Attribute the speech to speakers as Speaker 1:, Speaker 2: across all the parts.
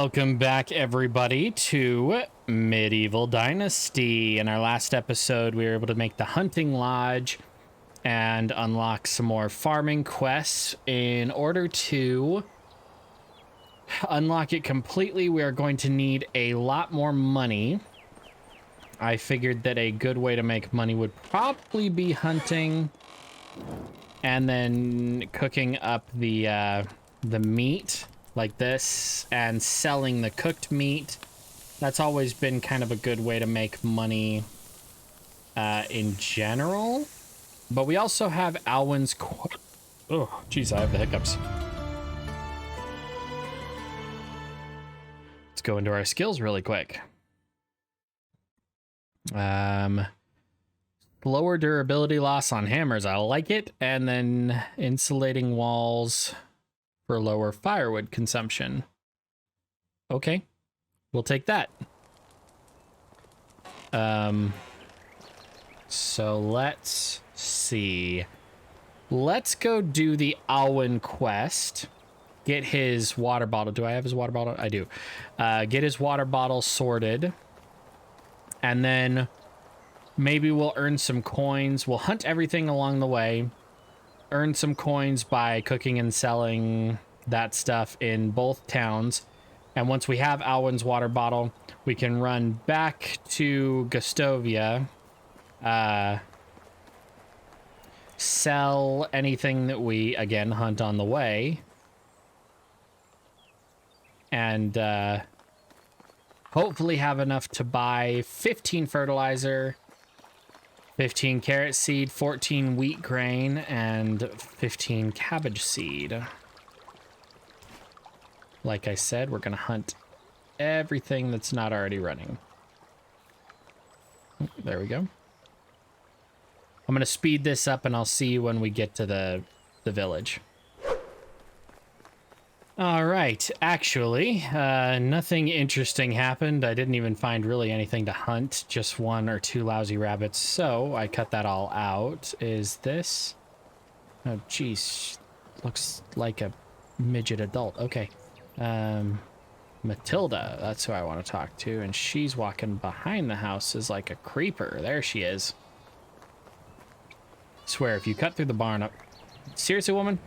Speaker 1: Welcome back, everybody, to Medieval Dynasty. In our last episode, we were able to make the hunting lodge and unlock some more farming quests. In order to unlock it completely, we are going to need a lot more money. I figured that a good way to make money would probably be hunting and then cooking up the meat like this and selling the cooked meat. That's always been kind of a good way to make money in general. But we also have Alwyn's... Oh, geez, I have the hiccups. Let's go into our skills really quick. Lower durability loss on hammers, I like it. And then insulating walls for lower firewood consumption. Okay, we'll take that. So let's see. Let's go do the Alwyn quest. Get his water bottle. Do I have his water bottle? I do. Get his water bottle sorted. And then maybe we'll earn some coins. We'll hunt everything along the way. Earn some coins by cooking and selling that stuff in both towns. And once we have Alwyn's water bottle, we can run back to Gustovia, sell anything that we, again, hunt on the way, and hopefully have enough to buy 15 fertilizer, 15 carrot seed, 14 wheat grain, and 15 cabbage seed. Like I said, we're going to hunt everything that's not already running. There we go. I'm going to speed this up and I'll see you when we get to the village. All right, actually, nothing interesting happened. I didn't even find really anything to hunt, just one or two lousy rabbits, so I cut that all out. Is this? Oh, geez, looks like a midget adult. Okay, Matilda, that's who I want to talk to, and she's walking behind the house as like a creeper. There she is. Swear, if you cut through the barn up... Seriously, woman?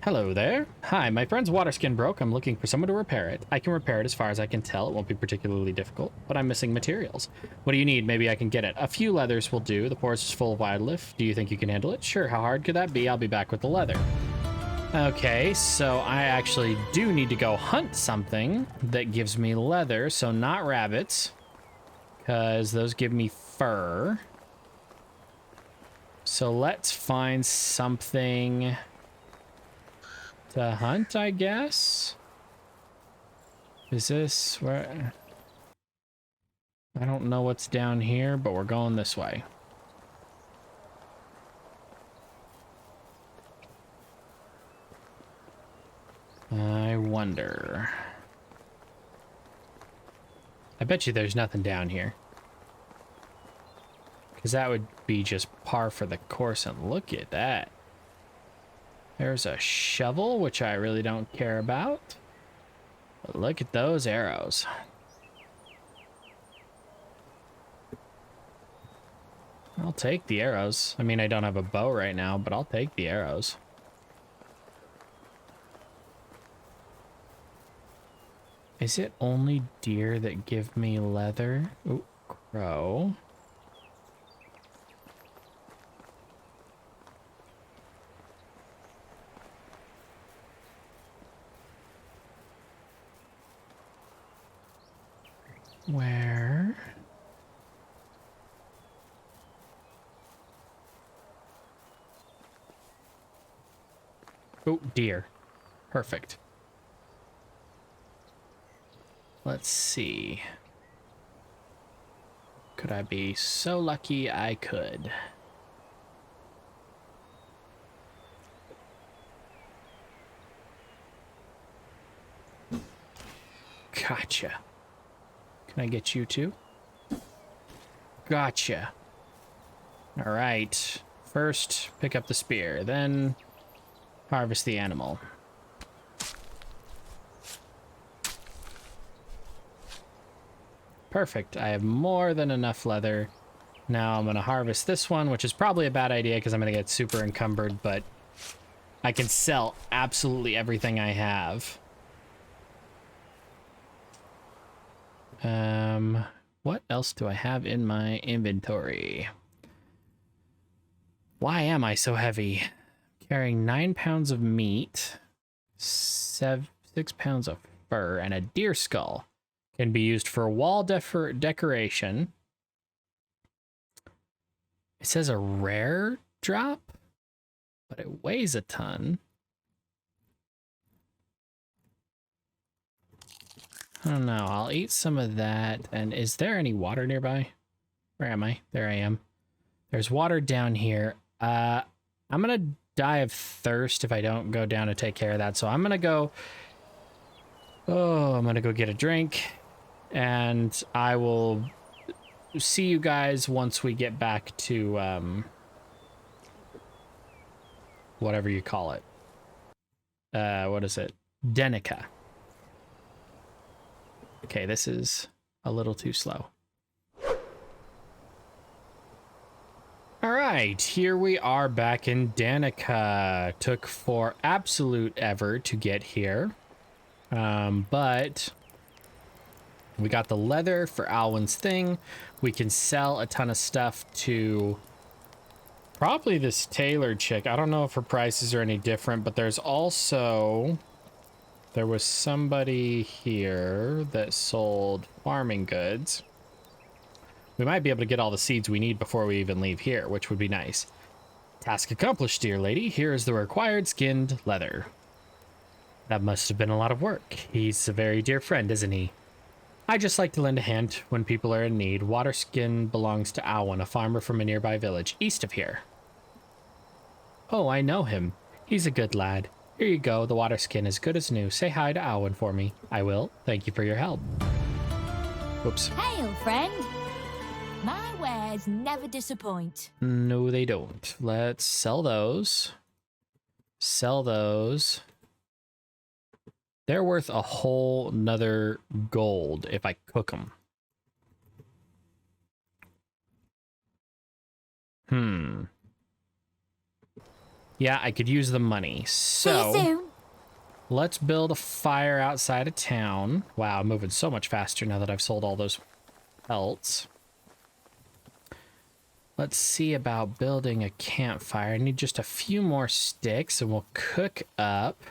Speaker 1: Hello there. Hi, my friend's water skin broke. I'm looking for someone to repair it. I can repair it as far as I can tell. It won't be particularly difficult, but I'm missing materials. What do you need? Maybe I can get it. A few leathers will do. The forest is full of wildlife. Do you think you can handle it? Sure, how hard could that be? I'll be back with the leather. Okay, so I actually do need to go hunt something that gives me leather, so not rabbits, because those give me fur. So let's find something to hunt, I guess. Is this where... I don't know what's down here, but we're going this way. I wonder... I bet you there's nothing down here. Because that would be just par for the course, and look at that. There's a shovel, which I really don't care about. But look at those arrows. I'll take the arrows. I mean, I don't have a bow right now, but I'll take the arrows. Is it only deer that give me leather? Ooh, crow. Where? Oh, deer. Perfect. Let's see. Could I be so lucky I could? Gotcha. Can I get you too? Gotcha. All right. First, pick up the spear, then harvest the animal. Perfect. I have more than enough leather. Now I'm going to harvest this one, which is probably a bad idea because I'm going to get super encumbered, but I can sell absolutely everything I have. What else do I have in my inventory? Why am I so heavy? Carrying 9 pounds of meat, 6 pounds of fur, and a deer skull. Can be used for wall decoration. It says a rare drop, but it weighs a ton. I don't know. I'll eat some of that. And is there any water nearby? Where am I? There I am. There's water down here. I'm going to die of thirst if I don't go down to take care of that. So I'm going to go... Oh, I'm going to go get a drink. And I will see you guys once we get back to... whatever you call it. What is it? Denica. Okay, this is a little too slow. All right, here we are back in Danica. Took for absolute ever to get here. But we got the leather for Alwyn's thing. We can sell a ton of stuff to probably this tailor chick. I don't know if her prices are any different, but there's also... There was somebody here that sold farming goods. We might be able to get all the seeds we need before we even leave here, which would be nice. Task accomplished, dear lady. Here is the required skinned leather. That must have been a lot of work. He's a very dear friend, isn't he? I just like to lend a hand when people are in need. Waterskin belongs to Alwyn, a farmer from a nearby village east of here. Oh, I know him. He's a good lad. Here you go. The water skin is good as new. Say hi to Alwyn for me. I will. Thank you for your help. Whoops.
Speaker 2: Hail, friend. My wares never disappoint.
Speaker 1: No, they don't. Let's sell those. Sell those. They're worth a whole nother gold if I cook them. Yeah, I could use the money. So, let's build a fire outside of town. Wow, I'm moving so much faster now that I've sold all those pelts. Let's see about building a campfire. I need just a few more sticks, and we'll cook up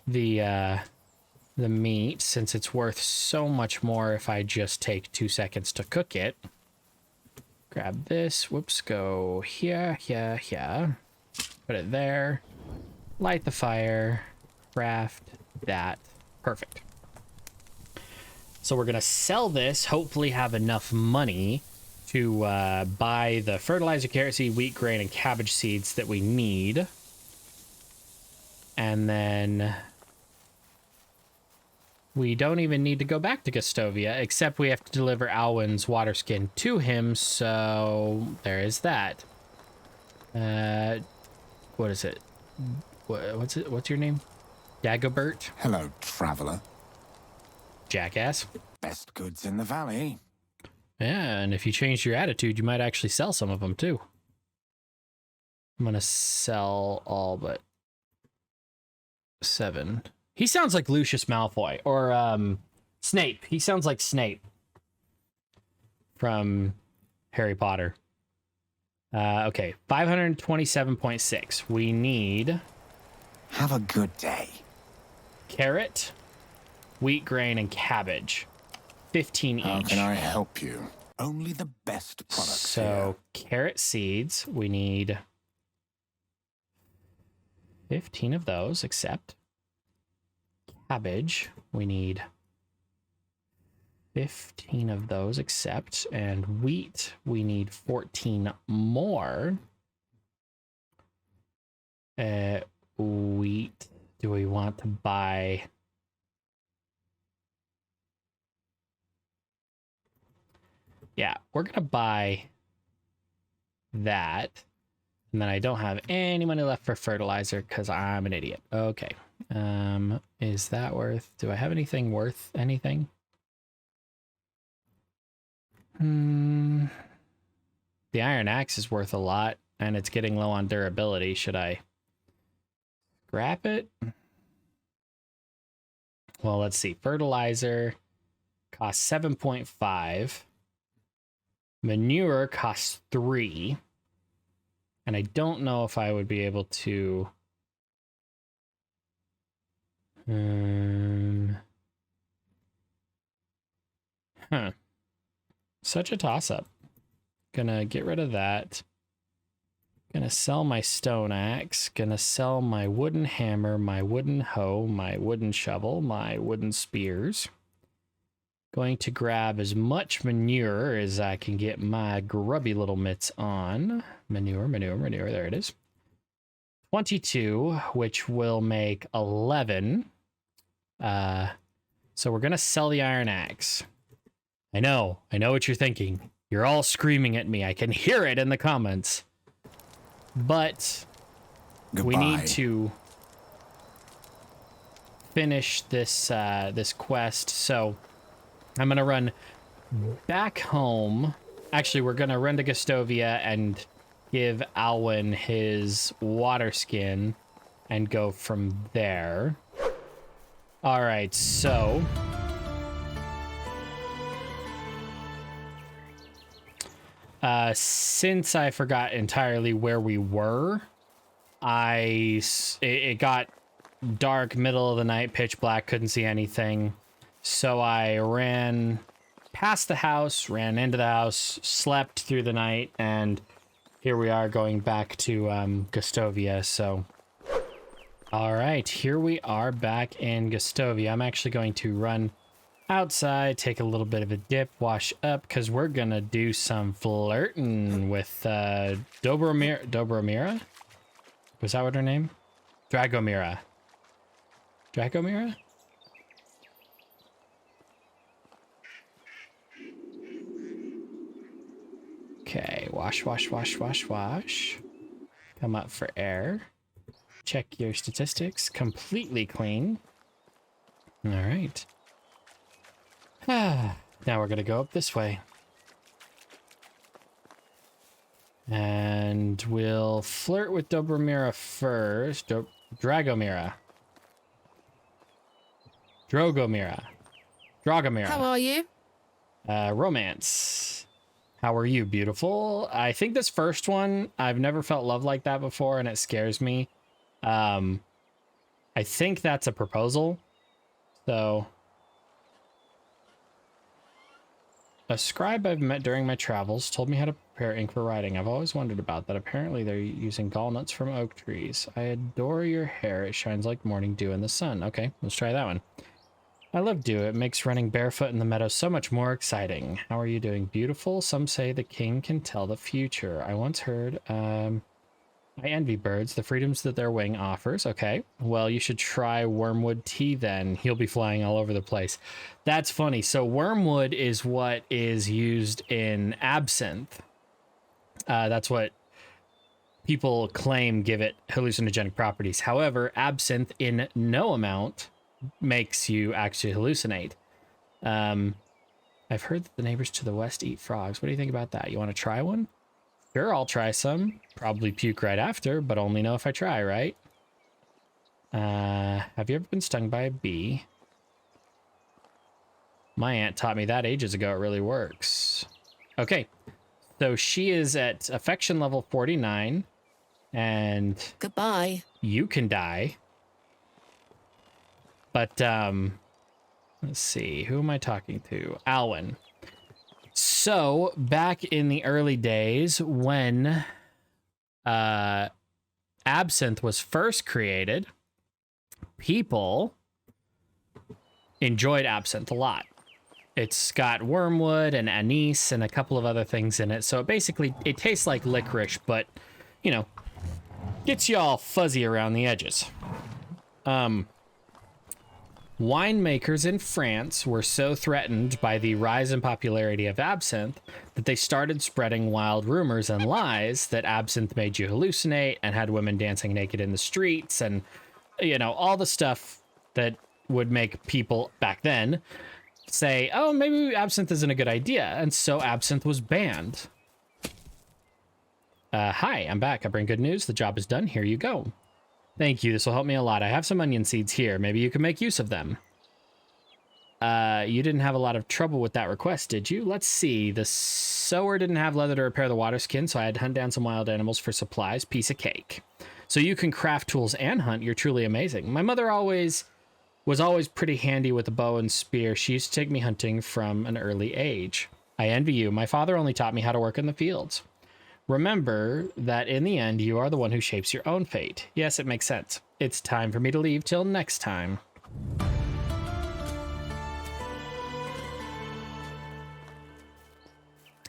Speaker 1: the meat, since it's worth so much more if I just take 2 seconds to cook it. Grab this. Whoops, go here, here, here. Put it there. Light the fire. Craft that. Perfect. So we're going to sell this, hopefully have enough money to buy the fertilizer, carrot seed, wheat grain, and cabbage seeds that we need. And then we don't even need to go back to Gustovia, except we have to deliver Alwyn's water skin to him, so there is that. What is it? What's your name? Dagobert?
Speaker 3: Hello, traveler.
Speaker 1: Jackass.
Speaker 3: Best goods in the valley.
Speaker 1: Yeah, and if you changed your attitude, you might actually sell some of them, too. I'm gonna sell all but 7. He sounds like Lucius Malfoy, or Snape. He sounds like Snape from Harry Potter. Okay, 527.6. We need...
Speaker 3: Have a good day.
Speaker 1: Carrot, wheat grain, and cabbage. 15 each.
Speaker 3: How can I help you? Only the best products
Speaker 1: So, carrot seeds, we need 15 of those, except cabbage, we need 15 of those, except, and wheat, we need 14 more. Wheat, do we want to buy... Yeah, we're going to buy that. And then I don't have any money left for fertilizer because I'm an idiot. Okay. Is that worth... Do I have anything worth anything? The iron axe is worth a lot, and it's getting low on durability. Should I scrap it? Well, let's see. Fertilizer costs 7.5. Manure costs 3. And I don't know if I would be able to... Such a toss-up. Gonna get rid of that. Gonna sell my stone axe. Gonna sell my wooden hammer, my wooden hoe, my wooden shovel, my wooden spears. Going to grab as much manure as I can get my grubby little mitts on. Manure, there it is. 22, which will make 11. So we're gonna sell the iron axe. I know what you're thinking. You're all screaming at me. I can hear it in the comments. But we need to finish this this quest. So I'm gonna run back home. Actually, we're gonna run to Gustovia and give Alwyn his water skin and go from there. All right, so since I forgot entirely where we were, it got dark, middle of the night, pitch black, couldn't see anything. So I ran past the house, ran into the house, slept through the night, and here we are going back to Gustovia. So, all right, here we are back in Gustovia. I'm actually going to run outside, take a little bit of a dip, wash up, because we're going to do some flirting with Dobromira? Was that what her name? Dragomira. Dragomira? Okay, wash. Come up for air. Check your statistics. Completely clean. All right. Now we're going to go up this way. And we'll flirt with Dobromira first. Dragomira. Dragomira.
Speaker 4: How are you?
Speaker 1: Romance. How are you, beautiful? I think this first one, I've never felt love like that before, and it scares me. I think that's a proposal. So, a scribe I've met during my travels told me how to prepare ink for writing. I've always wondered about that. Apparently, they're using gallnuts from oak trees. I adore your hair. It shines like morning dew in the sun. Okay, let's try that one. I love dew. It makes running barefoot in the meadow so much more exciting. How are you doing? Beautiful. Some say the king can tell the future. I once heard, I envy birds, the freedoms that their wing offers. Okay. Well, you should try wormwood tea then. He'll be flying all over the place. That's funny. So wormwood is what is used in absinthe. That's what people claim give it hallucinogenic properties. However, absinthe in no amount makes you actually hallucinate. I've heard that the neighbors to the west eat frogs. What do you think about that? You want to try one? Sure, I'll try some. Probably puke right after, but only know if I try, right? Have you ever been stung by a bee? My aunt taught me that ages ago. It really works. Okay, so she is at affection level 49, and
Speaker 4: Goodbye.
Speaker 1: you can die. But, let's see. Who am I talking to? Alwyn. So, back in the early days when absinthe was first created, people enjoyed absinthe a lot. It's got wormwood and anise and a couple of other things in it. So, it tastes like licorice, but, you know, gets you all fuzzy around the edges. Winemakers in France were so threatened by the rise in popularity of absinthe that they started spreading wild rumors and lies that absinthe made you hallucinate and had women dancing naked in the streets and, you know, all the stuff that would make people back then say, oh, maybe absinthe isn't a good idea. And so absinthe was banned. Hi, I'm back. I bring good news. The job is done. Here you go. Thank you. This will help me a lot. I have some onion seeds here. Maybe you can make use of them. You didn't have a lot of trouble with that request, did you? Let's see. The sower didn't have leather to repair the water skin, so I had to hunt down some wild animals for supplies. Piece of cake. So you can craft tools and hunt. You're truly amazing. My mother was always pretty handy with a bow and spear. She used to take me hunting from an early age. I envy you. My father only taught me how to work in the fields. Remember that in the end, you are the one who shapes your own fate. Yes, it makes sense. It's time for me to leave till next time.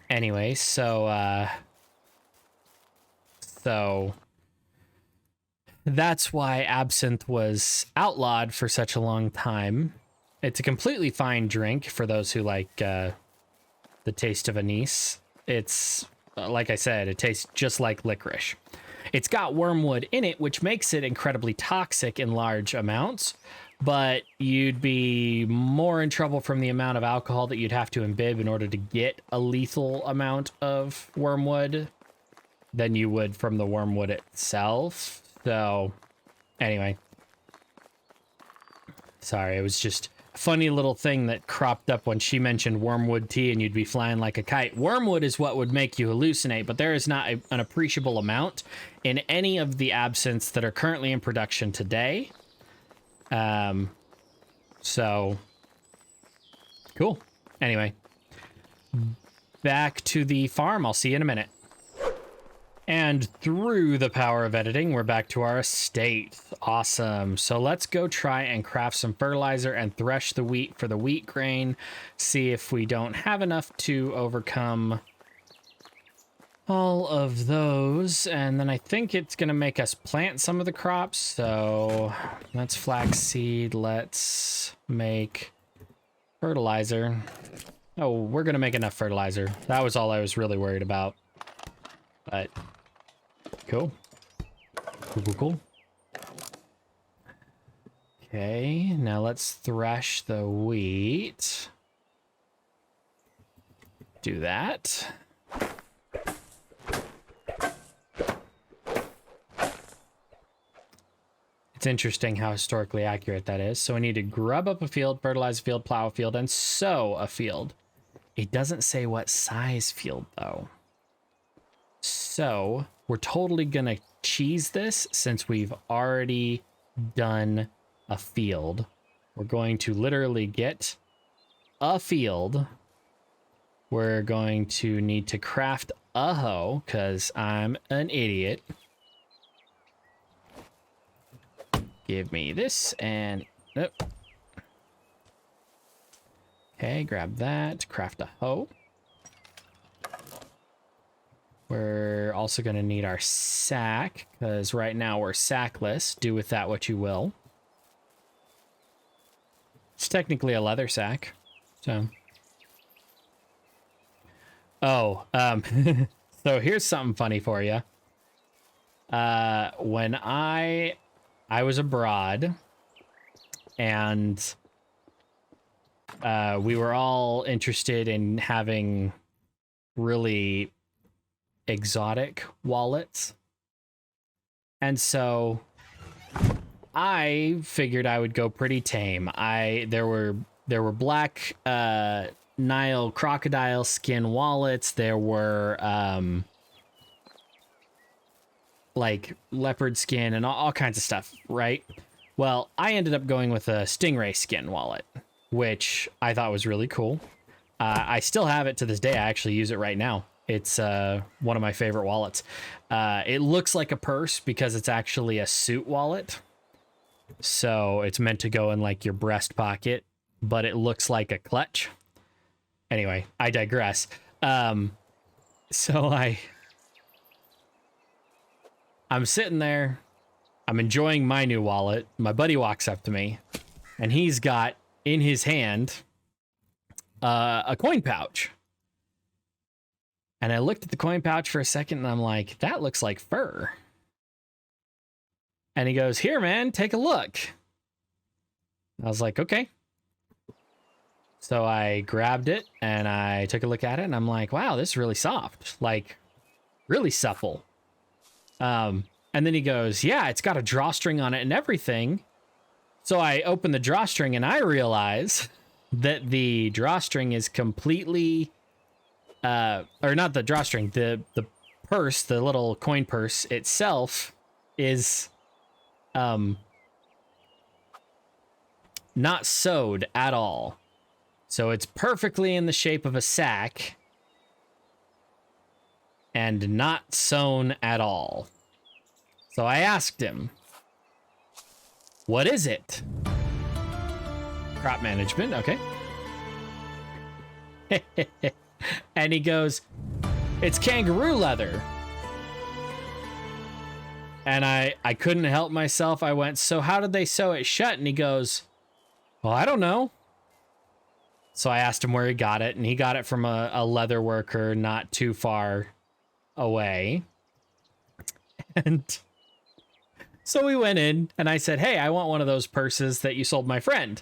Speaker 1: Anyway, so that's why absinthe was outlawed for such a long time. It's a completely fine drink for those who like the taste of anise. It's, like I said, it tastes just like licorice. It's got wormwood in it, which makes it incredibly toxic in large amounts, but you'd be more in trouble from the amount of alcohol that you'd have to imbibe in order to get a lethal amount of wormwood than you would from the wormwood itself. So, anyway. Sorry, it was just a funny little thing that cropped up when she mentioned wormwood tea and you'd be flying like a kite. Wormwood is what would make you hallucinate, but there is not an appreciable amount in any of the absinthes that are currently in production today. So, cool. Anyway, back to the farm. I'll see you in a minute. And through the power of editing, we're back to our estate. Awesome. So let's go try and craft some fertilizer and thresh the wheat for the wheat grain. See if we don't have enough to overcome all of those. And then I think it's going to make us plant some of the crops. So let's flaxseed. Let's make fertilizer. Oh, we're going to make enough fertilizer. That was all I was really worried about. But cool. Cool. Okay, now let's thresh the wheat. Do that. It's interesting how historically accurate that is. So we need to grub up a field, fertilize a field, plow a field, and sow a field. It doesn't say what size field, though. So we're totally gonna cheese this since we've already done a field. We're going to literally get a field. We're going to need to craft a hoe because I'm an idiot. Give me this and nope. Okay, grab that, craft a hoe. We're also going to need our sack, because right now we're sackless. Do with that what you will. It's technically a leather sack, so. Oh, so here's something funny for you. When I was abroad, and we were all interested in having really exotic wallets, and so I figured I would go pretty tame. There were black Nile crocodile skin wallets. There were like leopard skin and all kinds of stuff, right? Well, I ended up going with a stingray skin wallet, which I thought was really cool. I still have it to this day. I actually use it right now. It's one of my favorite wallets. It looks like a purse because it's actually a suit wallet. So it's meant to go in like your breast pocket, but it looks like a clutch. Anyway, I digress. So I'm sitting there. I'm enjoying my new wallet. My buddy walks up to me, and he's got in his hand a coin pouch. And I looked at the coin pouch for a second, and I'm like, that looks like fur. And he goes, here, man, take a look. I was like, okay. So I grabbed it and I took a look at it and I'm like, wow, this is really soft, like really supple. And then he goes, yeah, it's got a drawstring on it and everything. So I open the drawstring and I realize that the drawstring is completely, or not the drawstring, the purse, the little coin purse itself is, not sewed at all. So it's perfectly in the shape of a sack and not sewn at all. So I asked him, what is it? Crop management, okay. And he goes, it's kangaroo leather. And I couldn't help myself. I went, so how did they sew it shut? And he goes, well, I don't know. So I asked him where he got it, and he got it from a leather worker not too far away. And so we went in, and I said, hey, I want one of those purses that you sold my friend.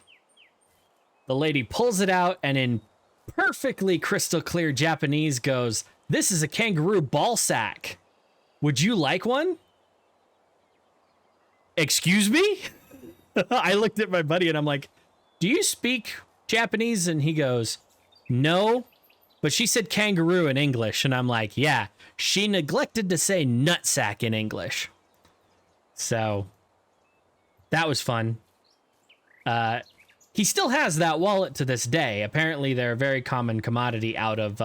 Speaker 1: The lady pulls it out, and in perfectly crystal clear Japanese goes, this is a kangaroo ball sack. Would you like one? Excuse me? I looked at my buddy, and I'm like, do you speak Japanese? And he goes, no, but she said kangaroo in English. And I'm like, yeah, she neglected to say nutsack in English. So that was fun. He still has that wallet to this day. Apparently they're a very common commodity out of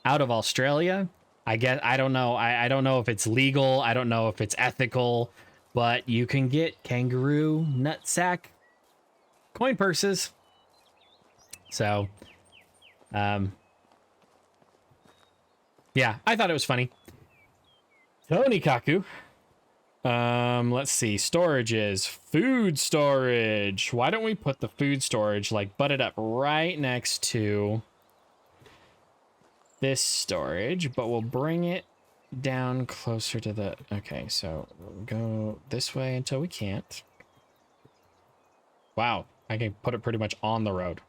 Speaker 1: Australia. I guess, I don't know. I don't know if it's legal. I don't know if it's ethical, but you can get kangaroo nutsack coin purses. So, yeah, I thought it was funny. Tony Kaku. Let's see. Storages. Food storage. Why don't we put the food storage, like, butted up right next to this storage, but we'll bring it down closer to the... Okay, so we'll go this way until we can't. Wow. I can put it pretty much on the road.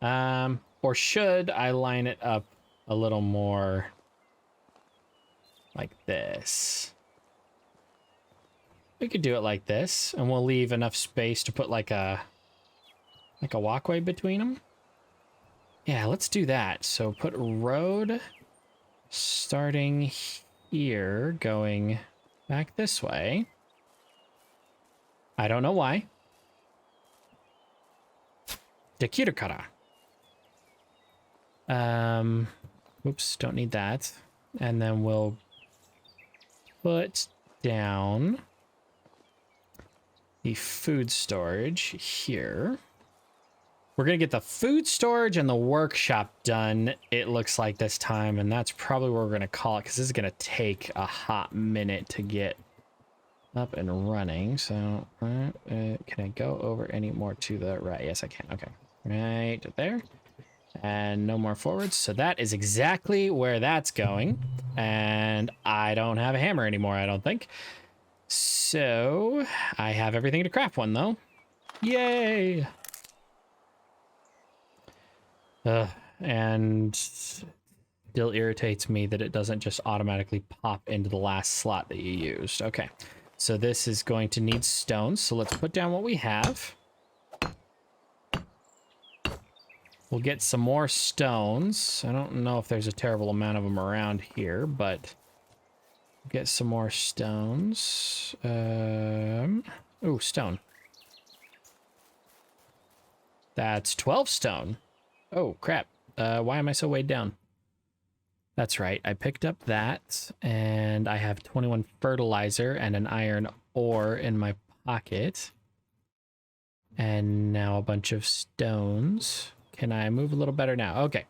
Speaker 1: Or should I line it up a little more like this? We could do it like this, and we'll leave enough space to put like a walkway between them. Yeah, let's do that. So put road starting here, going back this way. I don't know why. Dekiru kara. Oops, don't need that. And then we'll put down the food storage here. We're going to get the food storage and the workshop done, it looks like, this time. And that's probably what we're going to call it, because this is going to take a hot minute to get up and running. So can I go over any more to the right? Yes, I can. Okay. Right there. And no more forwards. So that is exactly where that's going. And I don't have a hammer anymore, I don't think. So I have everything to craft one, though. Yay! And still irritates me that it doesn't just automatically pop into the last slot that you used. Okay. So this is going to need stones. So let's put down what we have. We'll get some more stones. I don't know if there's a terrible amount of them around here, but get some more stones. Ooh, stone. That's 12 stone. Oh, crap. Why am I so weighed down? That's right. I picked up that, and I have 21 fertilizer and an iron ore in my pocket. And now a bunch of stones. Can I move a little better now? Okay.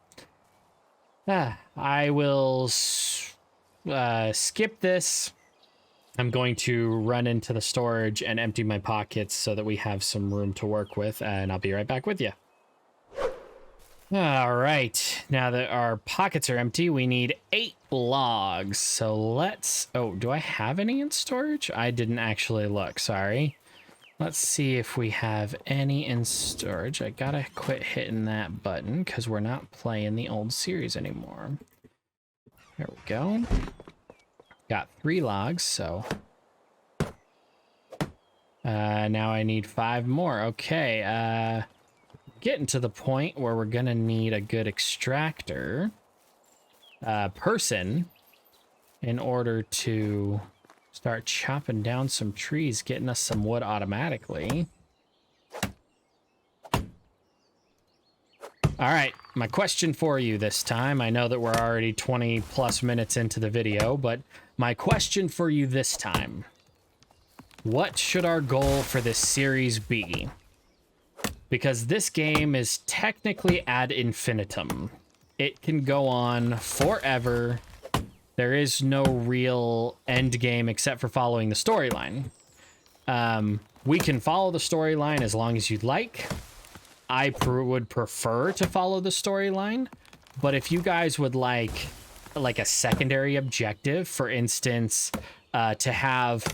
Speaker 1: I will skip this. I'm going to run into the storage and empty my pockets so that we have some room to work with, and I'll be right back with you. All right. Now that our pockets are empty, we need 8 logs. So let's... Oh, do I have any in storage? I didn't actually look. Sorry. Let's see if we have any in storage. I gotta quit hitting that button because we're not playing the old series anymore. There we go. Got 3 logs, so... now I need 5 more. Okay, getting to the point where we're gonna need a good extractor person in order to start chopping down some trees, getting us some wood automatically. All right, my question for you this time, I know that we're already 20 plus minutes into the video, but my question for you this time, what should our goal for this series be? Because this game is technically ad infinitum. It can go on forever. There is no real end game except for following the storyline. We can follow the storyline as long as you'd like. I would prefer to follow the storyline, but if you guys would like a secondary objective, for instance, to have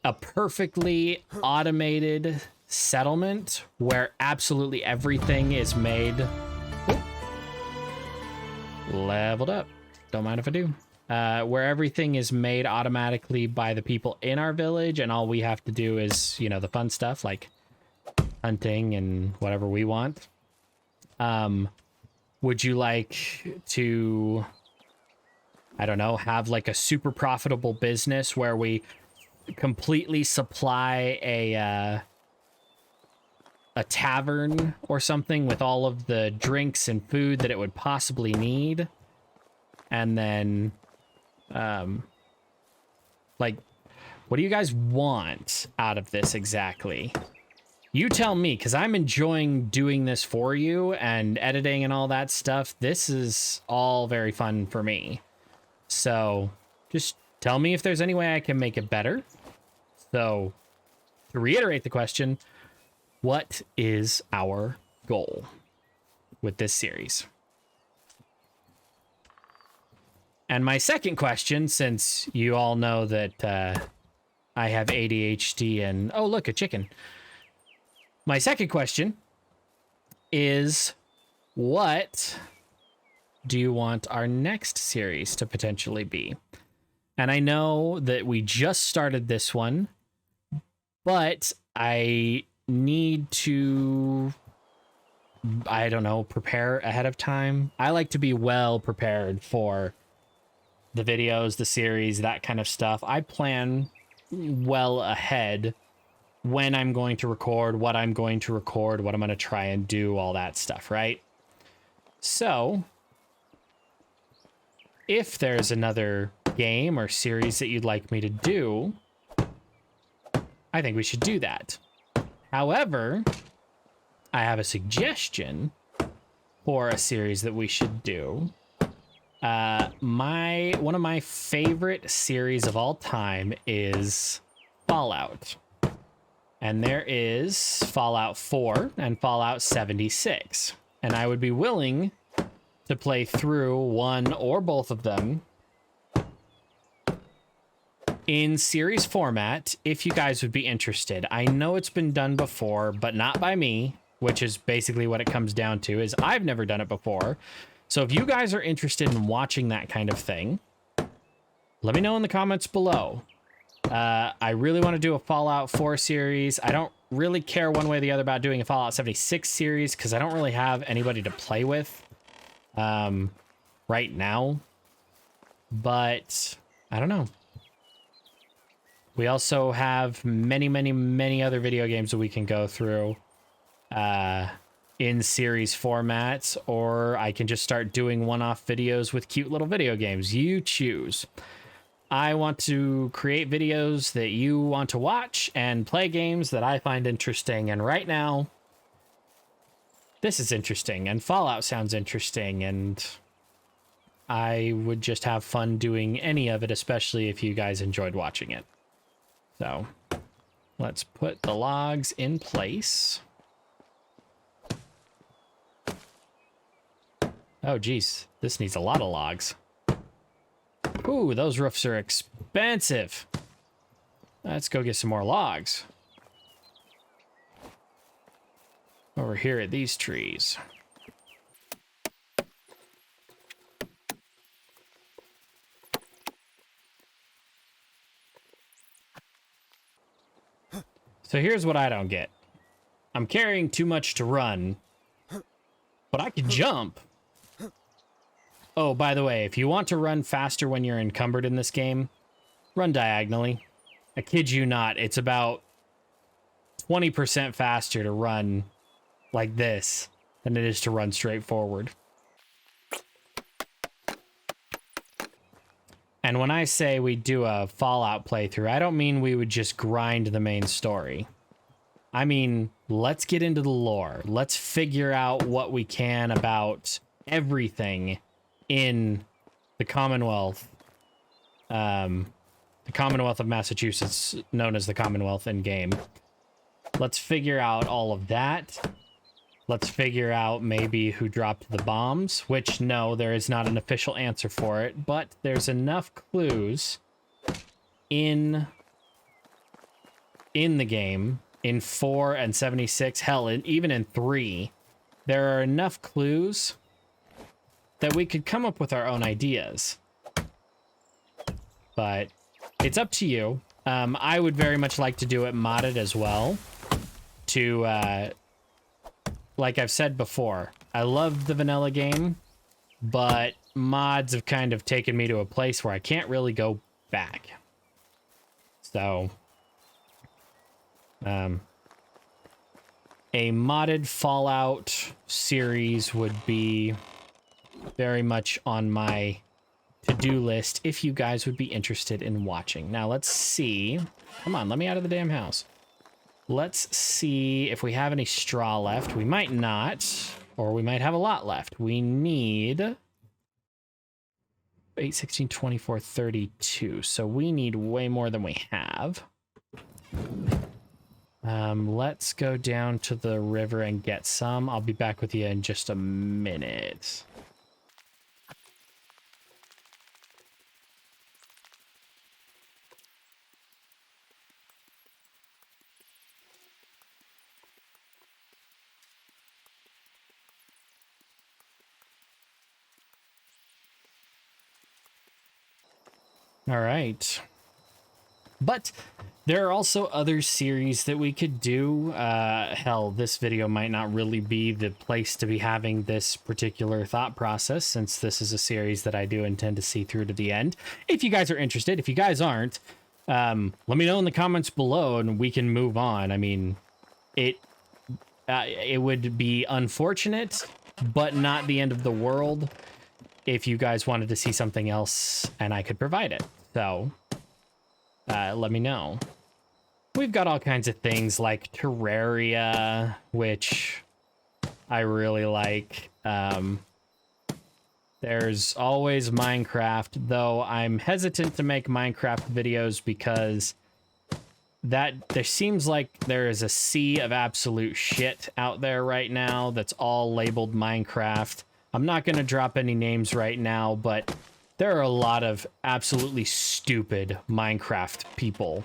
Speaker 1: a perfectly automated settlement where absolutely everything is made... Leveled up. Don't mind if I do. Where everything is made automatically by the people in our village, and all we have to do is, you know, the fun stuff like hunting and whatever we want. Would you like to, I don't know, have like a super profitable business where we completely supply a tavern or something with all of the drinks and food that it would possibly need? And then, like, what do you guys want out of this exactly? You tell me, because I'm enjoying doing this for you and editing and all that stuff. This is all very fun for me. So just tell me if there's any way I can make it better. So to reiterate the question, what is our goal with this series? And my second question, since you all know that I have ADHD and... Oh, look, a chicken. My second question is, what do you want our next series to potentially be? And I know that we just started this one, but I need to, I don't know, prepare ahead of time. I like to be well prepared for the videos, the series, that kind of stuff. I plan well ahead when I'm going to record, what I'm going to record, what I'm going to try and do, all that stuff, right? So, if there's another game or series that you'd like me to do, I think we should do that. However, I have a suggestion for a series that we should do. One of my favorite series of all time is Fallout. And there is Fallout 4 and Fallout 76. And I would be willing to play through one or both of them in series format if you guys would be interested. I know it's been done before, but not by me, which is basically what it comes down to, is I've never done it before. So if you guys are interested in watching that kind of thing, let me know in the comments below. I really want to do a Fallout 4 series. I don't really care one way or the other about doing a Fallout 76 series because I don't really have anybody to play with right now. But I don't know. We also have many, many, many other video games that we can go through in series formats, or I can just start doing one-off videos with cute little video games. You choose. I want to create videos that you want to watch and play games that I find interesting. And right now, this is interesting and Fallout sounds interesting, and I would just have fun doing any of it, especially if you guys enjoyed watching it. So let's put the logs in place. Oh, geez, this needs a lot of logs. Ooh, those roofs are expensive. Let's go get some more logs. over here at these trees. So here's what I don't get. I'm carrying too much to run, but I can jump. Oh, by the way, if you want to run faster when you're encumbered in this game, run diagonally. I kid you not, it's about 20% faster to run like this than it is to run straight forward. And when I say we do a Fallout playthrough, I don't mean we would just grind the main story. I mean, let's get into the lore. Let's figure out what we can about everything in the Commonwealth. The Commonwealth of Massachusetts, known as the Commonwealth in game. Let's figure out all of that. Let's figure out maybe who dropped the bombs, which, no, there is not an official answer for it, but there's enough clues in the game, in 4 and 76, hell, and even in 3, there are enough clues that we could come up with our own ideas. But it's up to you. I would very much like to do it modded as well. To, like I've said before, I love the vanilla game, but mods have kind of taken me to a place where I can't really go back. So, a modded Fallout series would be very much on my to-do list if you guys would be interested in watching. Now, let's see. Come on, let me out of the damn house. Let's see if we have any straw left. We might not, or we might have a lot left. We need 8, 16, 24, 32. So we need way more than we have. Let's go down to the river and get some. I'll be back with you in just a minute. All right. But there are also other series that we could do. Hell, this video might not really be the place to be having this particular thought process, since this is a series that I do intend to see through to the end. If you guys are interested, if you guys aren't, let me know in the comments below and we can move on. I mean, it would be unfortunate, but not the end of the world if you guys wanted to see something else and I could provide it. So, let me know. We've got all kinds of things like Terraria, which I really like. There's always Minecraft, though I'm hesitant to make Minecraft videos because there seems like there is a sea of absolute shit out there right now that's all labeled Minecraft. I'm not going to drop any names right now, but there are a lot of absolutely stupid Minecraft people.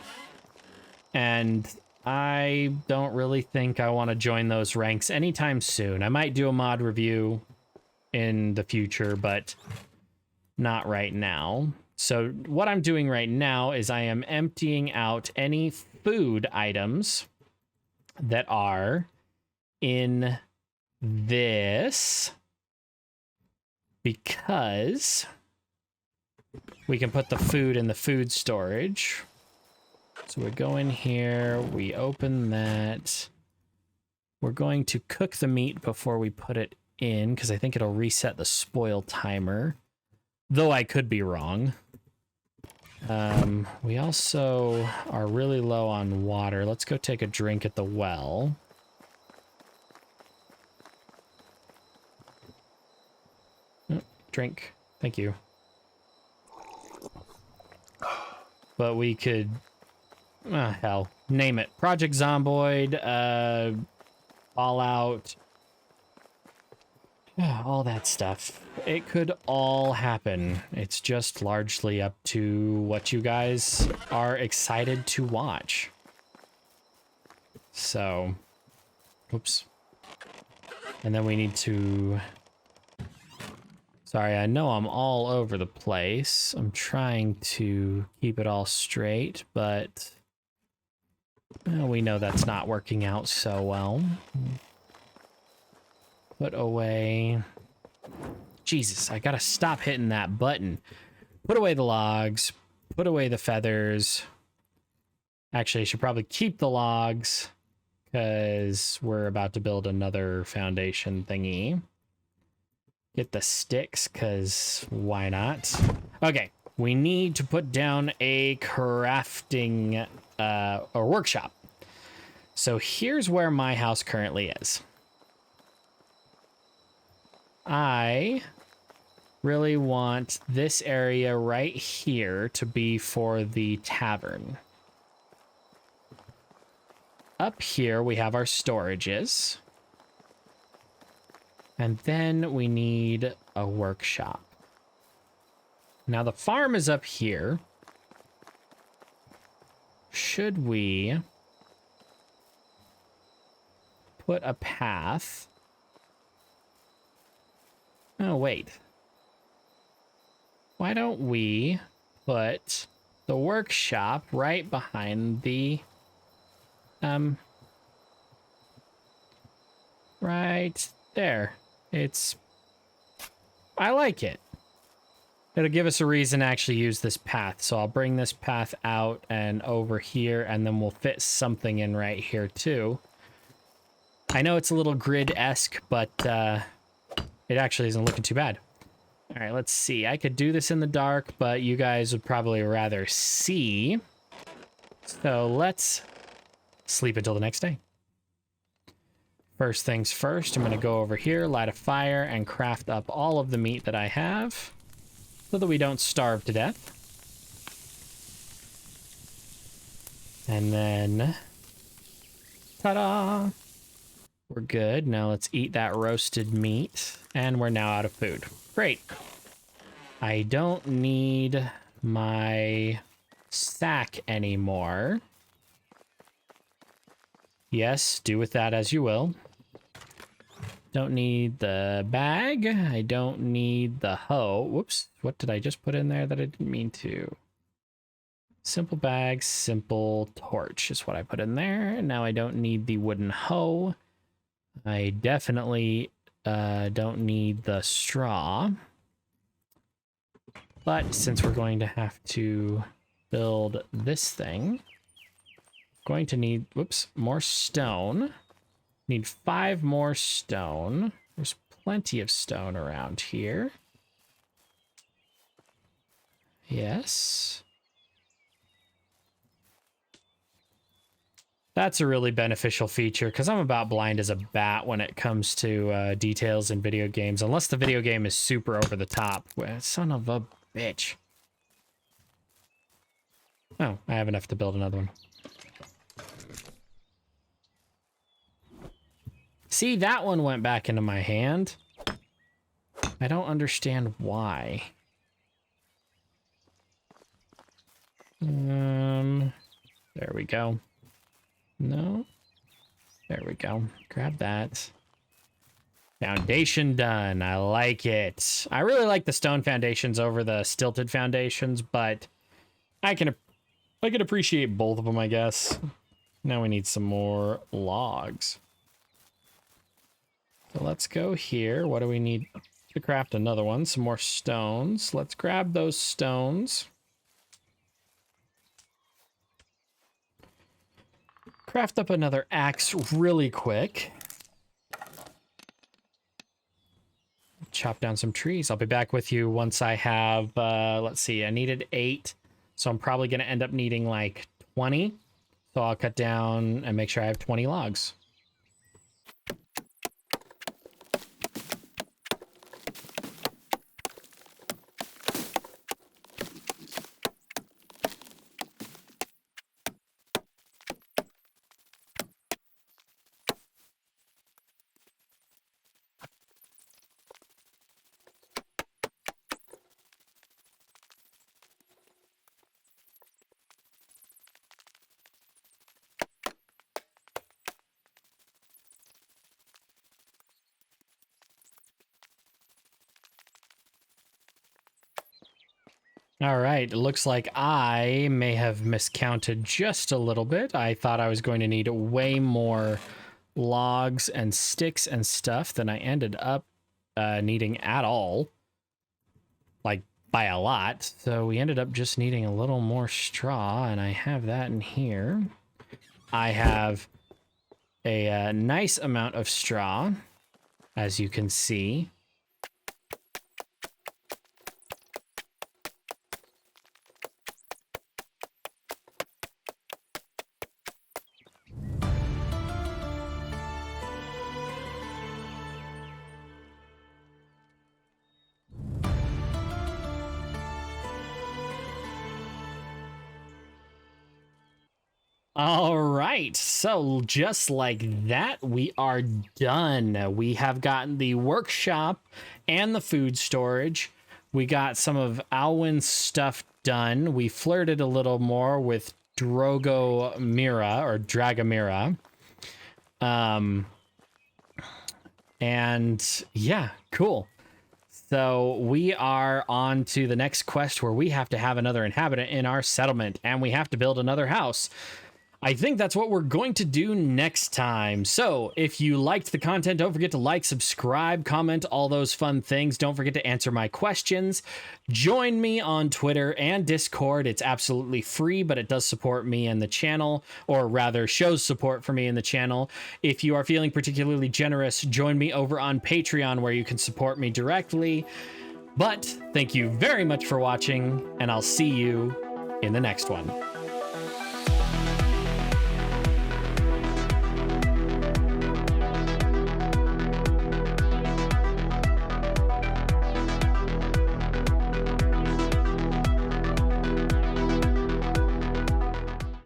Speaker 1: And I don't really think I want to join those ranks anytime soon. I might do a mod review in the future, but not right now. So what I'm doing right now is I am emptying out any food items that are in this, because we can put the food in the food storage. So we go in here, we open that. We're going to cook the meat before we put it in, because I think it'll reset the spoil timer, though I could be wrong. We also are really low on water. Let's go take a drink at the well. Drink. Thank you. But we could... hell. Name it. Project Zomboid, Fallout, all that stuff. It could all happen. It's just largely up to what you guys are excited to watch. So, oops. And then we need to... Sorry, I know I'm all over the place. I'm trying to keep it all straight, but well, we know that's not working out so well. Put away... Jesus, I gotta stop hitting that button. Put away the logs. Put away the feathers. Actually, I should probably keep the logs because we're about to build another foundation thingy. Get the sticks, because why not? Okay, we need to put down a crafting or workshop. So here's where my house currently is. I really want this area right here to be for the tavern. Up here, we have our storages. And then we need a workshop. Now the farm is up here. Should we put a path? Oh, wait. Why don't we put the workshop right behind the, right there. I like it. It'll give us a reason to actually use this path. So I'll bring this path out and over here, and then we'll fit something in right here too. I know it's a little grid-esque, but it actually isn't looking too bad. All right, let's see. I could do this in the dark, but you guys would probably rather see. So let's sleep until the next day. First things first, I'm going to go over here, light a fire, and craft up all of the meat that I have so that we don't starve to death. And then, ta-da! We're good. Now let's eat that roasted meat, and we're now out of food. Great. I don't need my sack anymore. Yes, do with that as you will. Don't need the bag. I don't need the hoe. Whoops. What did I just put in there that I didn't mean to? Simple bag, simple torch is what I put in there. Now I don't need the wooden hoe. I definitely don't need the straw. But since we're going to have to build this thing, going to need, whoops, more stone. Need 5 more stone. There's plenty of stone around here. Yes. That's a really beneficial feature because I'm about blind as a bat when it comes to details in video games, unless the video game is super over the top. Son of a bitch. Oh, I have enough to build another one. See, that one went back into my hand. I don't understand why. There we go. No. There we go. Grab that. Foundation done. I like it. I really like the stone foundations over the stilted foundations, but I can appreciate both of them, I guess. Now we need some more logs. So let's go here. What do we need to craft another one? Some more stones. Let's grab those stones. Craft up another axe really quick. Chop down some trees. I'll be back with you once I have, let's see, I needed 8. So I'm probably going to end up needing like 20. So I'll cut down and make sure I have 20 logs. All right, it looks like I may have miscounted just a little bit. I thought I was going to need way more logs and sticks and stuff than I ended up needing at all. Like, by a lot. So we ended up just needing a little more straw, and I have that in here. I have a nice amount of straw, as you can see. All right, so just like that, we are done. We have gotten the workshop and the food storage. We got some of Alwyn's stuff done. We flirted a little more with Dragomira or Dragomira. And yeah, cool. So we are on to the next quest where we have to have another inhabitant in our settlement and we have to build another house. I think that's what we're going to do next time. So if you liked the content, don't forget to like, subscribe, comment, all those fun things. Don't forget to answer my questions. Join me on Twitter and Discord. It's absolutely free, but it does support me and the channel, or rather shows support for me and the channel. If you are feeling particularly generous, join me over on Patreon where you can support me directly. But thank you very much for watching, and I'll see you in the next one.